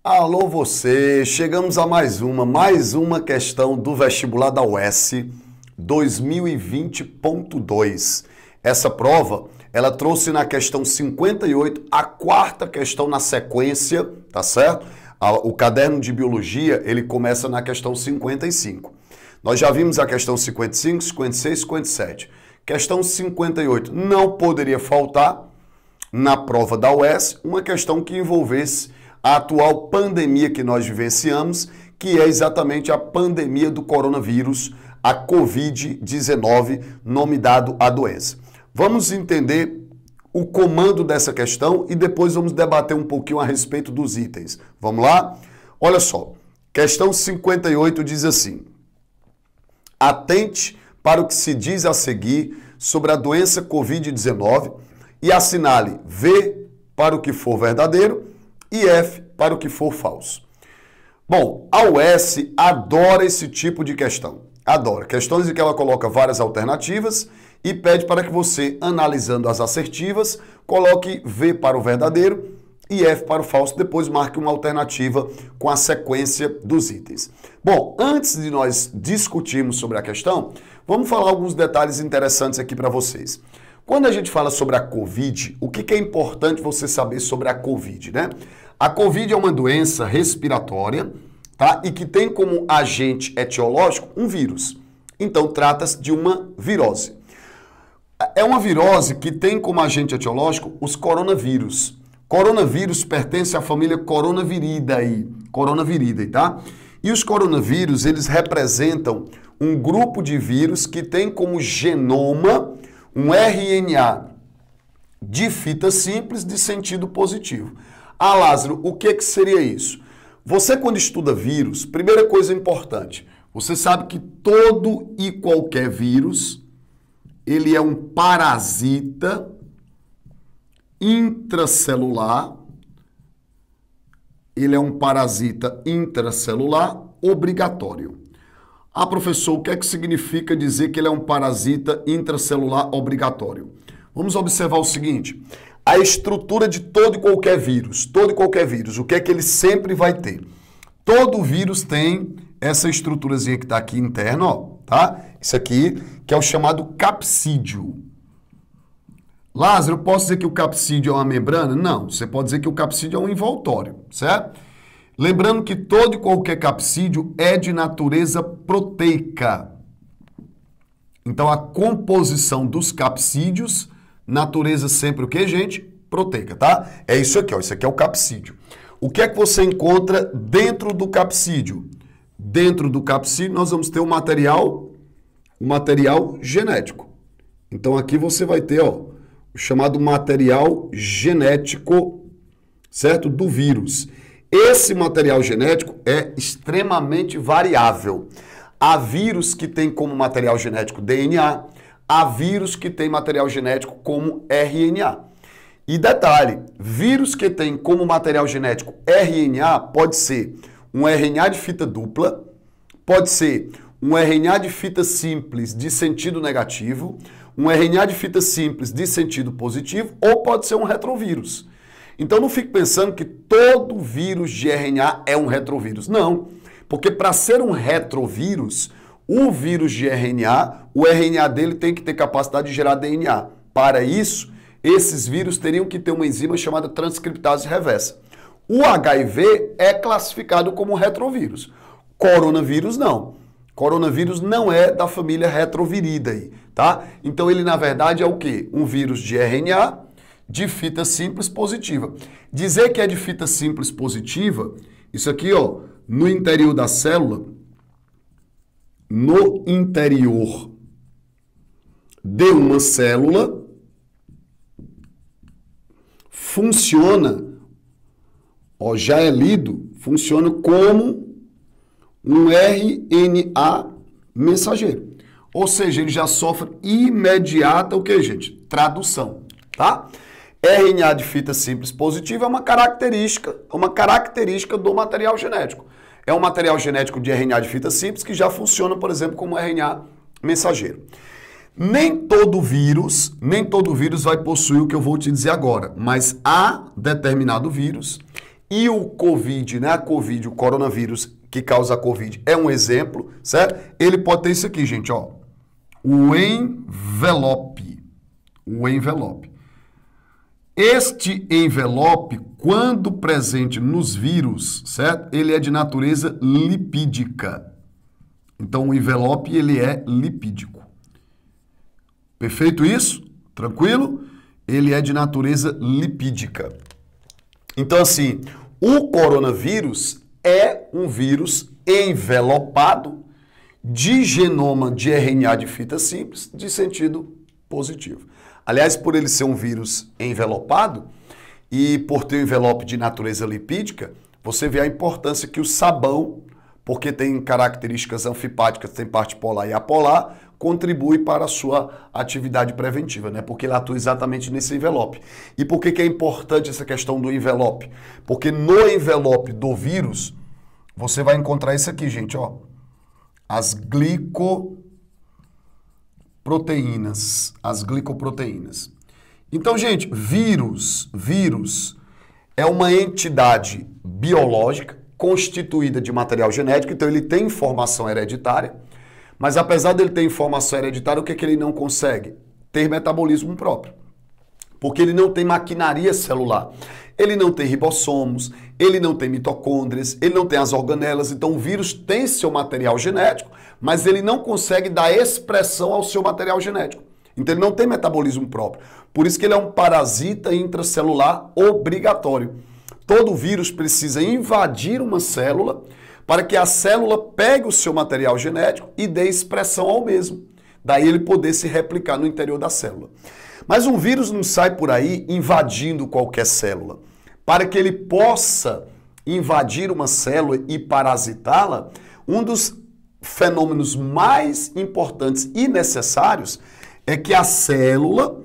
Alô você, chegamos a mais uma questão do vestibular da UES 2020.2. Essa prova, ela trouxe na questão 58 a quarta questão na sequência, tá certo? O caderno de biologia, ele começa na questão 55. Nós já vimos a questão 55, 56, 57. Questão 58 não poderia faltar na prova da UES uma questão que envolvesse a atual pandemia que nós vivenciamos, que é exatamente a pandemia do coronavírus, a Covid-19, nome dado à doença. Vamos entender o comando dessa questão e depois vamos debater um pouquinho a respeito dos itens. Vamos lá? Olha só, questão 58 diz assim: atente para o que se diz a seguir sobre a doença Covid-19 e assinale V para o que for verdadeiro e F para o que for falso. Bom, a UES adora esse tipo de questão. Adora. Questões em que ela coloca várias alternativas e pede para que você, analisando as assertivas, coloque V para o verdadeiro e F para o falso, depois marque uma alternativa com a sequência dos itens. Bom, antes de nós discutirmos sobre a questão, vamos falar alguns detalhes interessantes aqui para vocês. Quando a gente fala sobre a Covid, o que é importante você saber sobre a Covid, né? A Covid é uma doença respiratória, tá? E que tem como agente etiológico um vírus. Então, trata-se de uma virose. É uma virose que tem como agente etiológico os coronavírus. Coronavírus pertence à família Coronaviridae, tá? E os coronavírus, eles representam um grupo de vírus que tem como genoma um RNA de fita simples de sentido positivo. Ah, Lázaro, o que seria isso? Você, quando estuda vírus, primeira coisa importante, você sabe que todo e qualquer vírus, ele é um parasita intracelular, obrigatório. Ah, professor, o que é que significa dizer que ele é um parasita intracelular obrigatório? Vamos observar o seguinte: a estrutura de todo e qualquer vírus, o que é que ele sempre vai ter? Todo vírus tem essa estruturazinha que está aqui interna, ó, tá? Isso aqui, que é o chamado capsídio. Lázaro, eu posso dizer que o capsídio é uma membrana? Não, você pode dizer que o capsídio é um envoltório, certo? Lembrando que todo e qualquer capsídio é de natureza proteica. Então, a composição dos capsídeos, natureza sempre o que, gente? Proteica, tá? É isso aqui, ó. Isso aqui é o capsídio. O que é que você encontra dentro do capsídio? Dentro do capsídio, nós vamos ter o material genético. Então, aqui você vai ter, ó, o chamado material genético, certo? Do vírus. Esse material genético é extremamente variável. Há vírus que tem como material genético DNA, há vírus que tem material genético como RNA. E detalhe, vírus que tem como material genético RNA pode ser um RNA de fita dupla, pode ser um RNA de fita simples de sentido negativo, um RNA de fita simples de sentido positivo, ou pode ser um retrovírus. Então não fique pensando que todo vírus de RNA é um retrovírus. Não, porque para ser um retrovírus, o vírus de RNA, o RNA dele tem que ter capacidade de gerar DNA. Para isso, esses vírus teriam que ter uma enzima chamada transcriptase reversa. O HIV é classificado como retrovírus. Coronavírus não. Coronavírus não é da família Retroviridae, tá? Então ele na verdade é o quê? Um vírus de RNA de fita simples positiva. Dizer que é de fita simples positiva, isso aqui, ó, no interior da célula, no interior de uma célula, funciona, ó, já é lido, funciona como um RNA mensageiro. Ou seja, ele já sofre imediata o que, gente? Tradução, tá? RNA de fita simples positiva é uma característica do material genético. É um material genético de RNA de fita simples que já funciona, por exemplo, como RNA mensageiro. Nem todo vírus vai possuir o que eu vou te dizer agora, mas há determinado vírus E o Covid, né? A Covid, o coronavírus que causa a Covid é um exemplo, certo? Ele pode ter isso aqui, gente, ó. O envelope. O envelope. Este envelope, quando presente nos vírus, certo? Ele é de natureza lipídica. Então, o envelope, ele é lipídico. Perfeito isso? Tranquilo? Ele é de natureza lipídica. Então, assim, o coronavírus é um vírus envelopado de genoma de RNA de fita simples de sentido positivo. Aliás, por ele ser um vírus envelopado e por ter um envelope de natureza lipídica, você vê a importância que o sabão, porque tem características anfipáticas, tem parte polar e apolar, contribui para a sua atividade preventiva, né? Porque ele atua exatamente nesse envelope. E por que é importante essa questão do envelope? Porque no envelope do vírus, você vai encontrar isso aqui, gente, ó. As glicoproteínas. As glicoproteínas. Então, gente, vírus é uma entidade biológica constituída de material genético, então ele tem informação hereditária, mas apesar dele ter informação hereditária, o que é que ele não consegue? Ter metabolismo próprio. Porque ele não tem maquinaria celular. Ele não tem ribossomos, ele não tem mitocôndrias, ele não tem as organelas. Então o vírus tem seu material genético, mas ele não consegue dar expressão ao seu material genético. Então ele não tem metabolismo próprio. Por isso que ele é um parasita intracelular obrigatório. Todo vírus precisa invadir uma célula para que a célula pegue o seu material genético e dê expressão ao mesmo. Daí ele poder se replicar no interior da célula. Mas um vírus não sai por aí invadindo qualquer célula. Para que ele possa invadir uma célula e parasitá-la, um dos fenômenos mais importantes e necessários é que a célula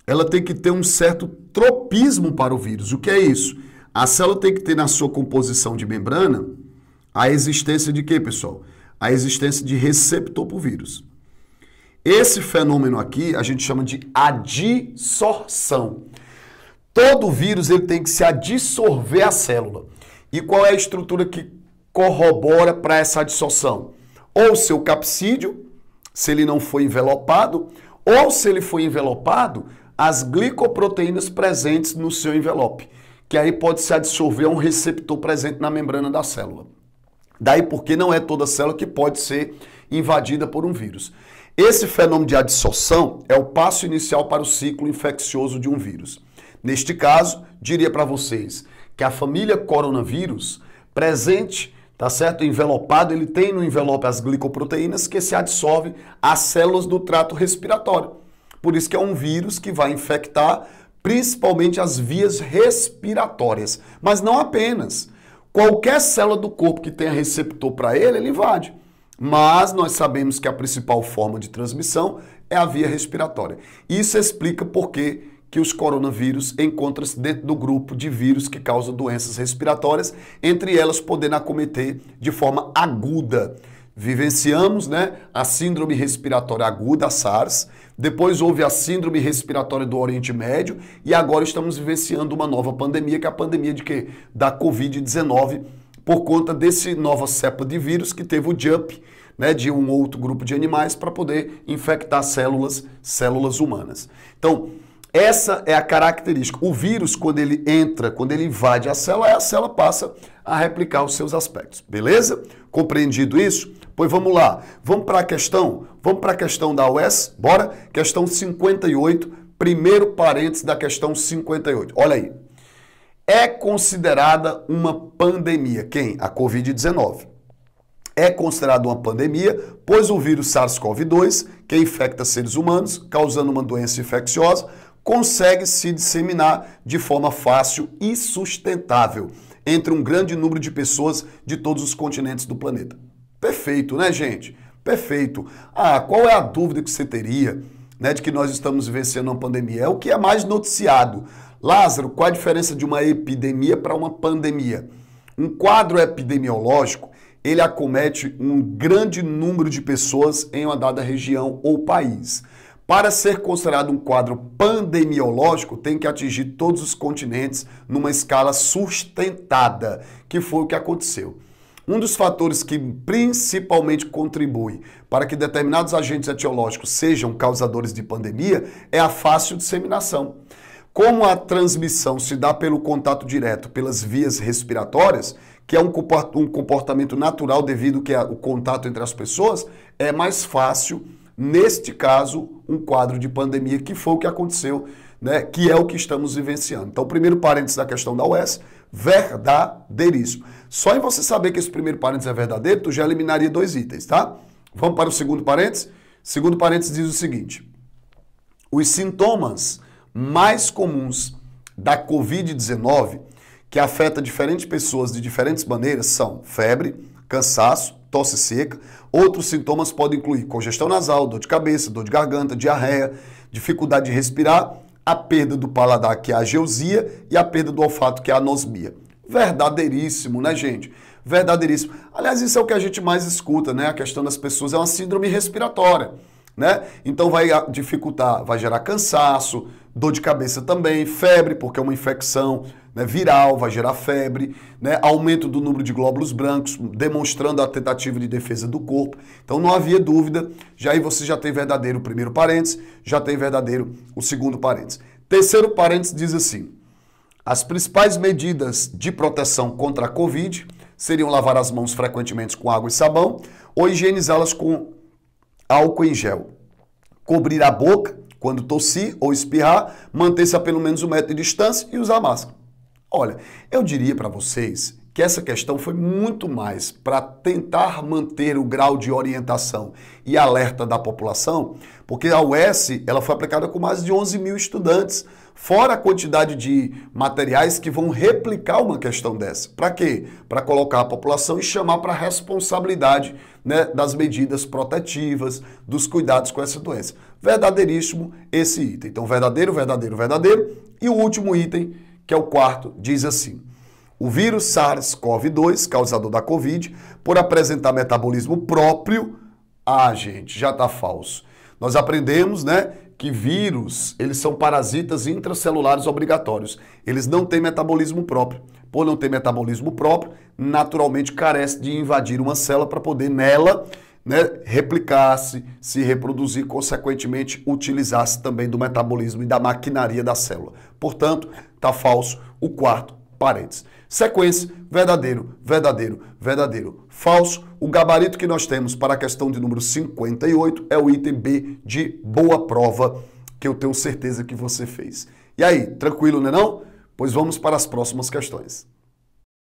ela tem que ter um certo tropismo para o vírus. O que é isso? A célula tem que ter na sua composição de membrana a existência de quê, pessoal? A existência de receptor para o vírus. Esse fenômeno aqui a gente chama de adsorção. Todo vírus ele tem que se adsorver à célula. E qual é a estrutura que corrobora para essa adsorção? Ou o seu capsídeo, se ele não for envelopado, ou se ele for envelopado, as glicoproteínas presentes no seu envelope, que aí pode se adsorver a um receptor presente na membrana da célula. Daí porque não é toda célula que pode ser invadida por um vírus. Esse fenômeno de adsorção é o passo inicial para o ciclo infeccioso de um vírus. Neste caso, diria para vocês que a família coronavírus presente, tá certo? Envelopado, ele tem no envelope as glicoproteínas que se adsorvem às células do trato respiratório. Por isso que é um vírus que vai infectar principalmente as vias respiratórias, mas não apenas. Qualquer célula do corpo que tenha receptor para ele invade. Mas nós sabemos que a principal forma de transmissão é a via respiratória. Isso explica por que os coronavírus encontram-se dentro do grupo de vírus que causam doenças respiratórias, entre elas podendo acometer de forma aguda. Vivenciamos, né, a síndrome respiratória aguda, a SARS, depois houve a síndrome respiratória do Oriente Médio e agora estamos vivenciando uma nova pandemia, que é a pandemia de quê? Da Covid-19, por conta desse nova cepa de vírus que teve o jump, né, de um outro grupo de animais para poder infectar células humanas. Então, essa é a característica. O vírus, quando ele entra, quando ele invade a célula passa a replicar os seus aspectos. Beleza? Compreendido isso? Pois vamos lá. Vamos para a questão? Vamos para a questão da UES? Bora? Questão 58, primeiro parênteses da questão 58. Olha aí. É considerada uma pandemia. Quem? A Covid-19. É considerada uma pandemia, pois o vírus SARS-CoV-2, que infecta seres humanos, causando uma doença infecciosa, consegue se disseminar de forma fácil e sustentável entre um grande número de pessoas de todos os continentes do planeta. Perfeito, né, gente? Perfeito. Ah, qual é a dúvida que você teria, né, de que nós estamos vivenciando uma pandemia? É o que é mais noticiado. Lázaro, qual a diferença de uma epidemia para uma pandemia? Um quadro epidemiológico, ele acomete um grande número de pessoas em uma dada região ou país. Para ser considerado um quadro pandemiológico, tem que atingir todos os continentes numa escala sustentada, que foi o que aconteceu. Um dos fatores que principalmente contribui para que determinados agentes etiológicos sejam causadores de pandemia é a fácil disseminação. Como a transmissão se dá pelo contato direto pelas vias respiratórias, que é um comportamento natural devido ao contato entre as pessoas, é mais fácil, neste caso, um quadro de pandemia, que foi o que aconteceu, né, que é o que estamos vivenciando. Então, o primeiro parênteses da questão da UES, verdadeiríssimo. Só em você saber que esse primeiro parênteses é verdadeiro, tu já eliminaria 2 itens, tá? Vamos para o segundo parênteses? Segundo parênteses diz o seguinte: os sintomas mais comuns da Covid-19, que afeta diferentes pessoas de diferentes maneiras, são febre, cansaço, tosse seca. Outros sintomas podem incluir congestão nasal, dor de cabeça, dor de garganta, diarreia, dificuldade de respirar, a perda do paladar, que é a ageusia, e a perda do olfato, que é a anosmia. Verdadeiríssimo, né, gente? Verdadeiríssimo. Aliás, isso é o que a gente mais escuta, né? A questão das pessoas é uma síndrome respiratória, né? Então vai dificultar, vai gerar cansaço, dor de cabeça também, febre, porque é uma infecção, né, viral, vai gerar febre, né, aumento do número de glóbulos brancos, demonstrando a tentativa de defesa do corpo. Então não havia dúvida, já aí você já tem verdadeiro o primeiro parênteses, já tem verdadeiro o segundo parênteses. Terceiro parênteses diz assim: as principais medidas de proteção contra a Covid seriam lavar as mãos frequentemente com água e sabão ou higienizá-las com álcool em gel, cobrir a boca quando tossir ou espirrar, manter-se a pelo menos 1 metro de distância e usar máscara. Olha, eu diria para vocês que essa questão foi muito mais para tentar manter o grau de orientação e alerta da população, porque a UES ela foi aplicada com mais de 11 mil estudantes, fora a quantidade de materiais que vão replicar uma questão dessa. Para quê? Para colocar a população e chamar para a responsabilidade, né, das medidas protetivas, dos cuidados com essa doença. Verdadeiríssimo esse item. Então, verdadeiro, verdadeiro, verdadeiro. E o último item, que é o quarto, diz assim: o vírus SARS-CoV-2, causador da Covid, por apresentar metabolismo próprio, gente, já está falso. Nós aprendemos, né, que vírus, eles são parasitas intracelulares obrigatórios. Eles não têm metabolismo próprio. Por não ter metabolismo próprio, naturalmente carece de invadir uma célula para poder nela, né, replicar-se, se reproduzir, consequentemente utilizar-se também do metabolismo e da maquinaria da célula. Portanto, está falso o quarto parênteses. Sequência: verdadeiro, verdadeiro, verdadeiro, falso. O gabarito que nós temos para a questão de número 58 é o item B de boa prova, que eu tenho certeza que você fez. E aí, tranquilo, né não? Pois vamos para as próximas questões.